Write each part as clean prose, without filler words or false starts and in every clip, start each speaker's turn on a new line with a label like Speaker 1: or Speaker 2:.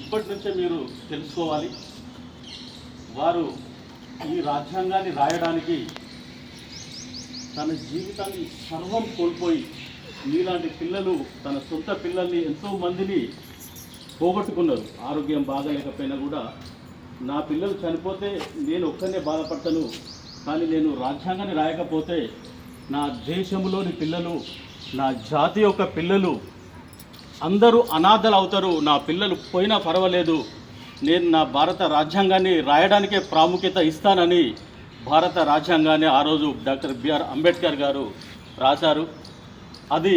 Speaker 1: ఇప్పటి నుంచే మీరు తెలుసుకోవాలి. వారు ఈ రాజ్యాంగాన్ని రాయడానికి తన జీవితాన్ని సర్వం కోల్పోయి, మీలాంటి పిల్లలు తన సొంత పిల్లల్ని ఎంతోమందిని పోగొట్టుకున్నారు. ఆరోగ్యం బాగాలేకపోయినా కూడా నా పిల్లలు చనిపోతే నేను ఒక్కనే బాధపడతాను, కానీ నేను రాజ్యాంగాన్ని రాయకపోతే నా దేశంలోని పిల్లలు, నా జాతి యొక్క పిల్లలు అందరూ అనాథలు అవుతారు. నా పిల్లలు పోయినా పర్వాలేదు, నేను నా భారత రాజ్యాంగాన్ని రాయడానికే ప్రాముఖ్యత ఇస్తానని భారత రాజ్యాంగాన్ని ఆ రోజు డాక్టర్ బిఆర్ అంబేద్కర్ గారు రాశారు. అది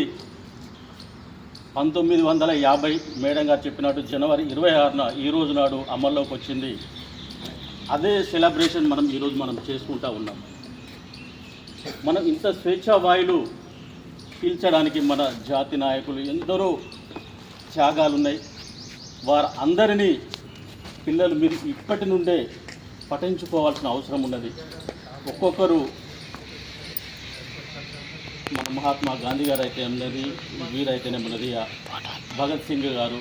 Speaker 1: 1950 మేడం గారు చెప్పినట్టు జనవరి 26న ఈ రోజు నాడు అమల్లోకి వచ్చింది. అదే సెలబ్రేషన్ ఈరోజు మనం చేసుకుంటూ ఉన్నాం. మనం ఇంత స్వేచ్ఛా వాయులు పీల్చడానికి మన జాతి నాయకులు ఎందరో త్యాగాలు ఉన్నాయి. వారందరినీ పిల్లలు మీరు ఇప్పటి నుండే పఠించుకోవాల్సిన అవసరం ఉన్నది. ఒక్కొక్కరు మన మహాత్మా గాంధీ గారు అయితే ఉన్నది, వీరైతేనేమన్నది భగత్ సింగ్ గారు,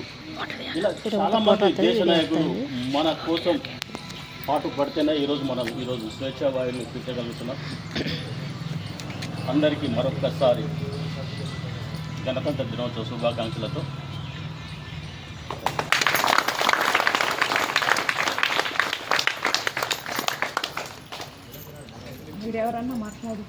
Speaker 1: ఇలా చాలామంది దేశ నాయకులు మన కోసం పాటు పడితేనే ఈరోజు స్వేచ్ఛా వాయువులు పీల్చగలుగుతున్నాం. అందరికీ మరొక్కసారి గణతంత్ర దినోత్సవ శుభాకాంక్షలతో.
Speaker 2: మీరెవరన్నా మాట్లాడు.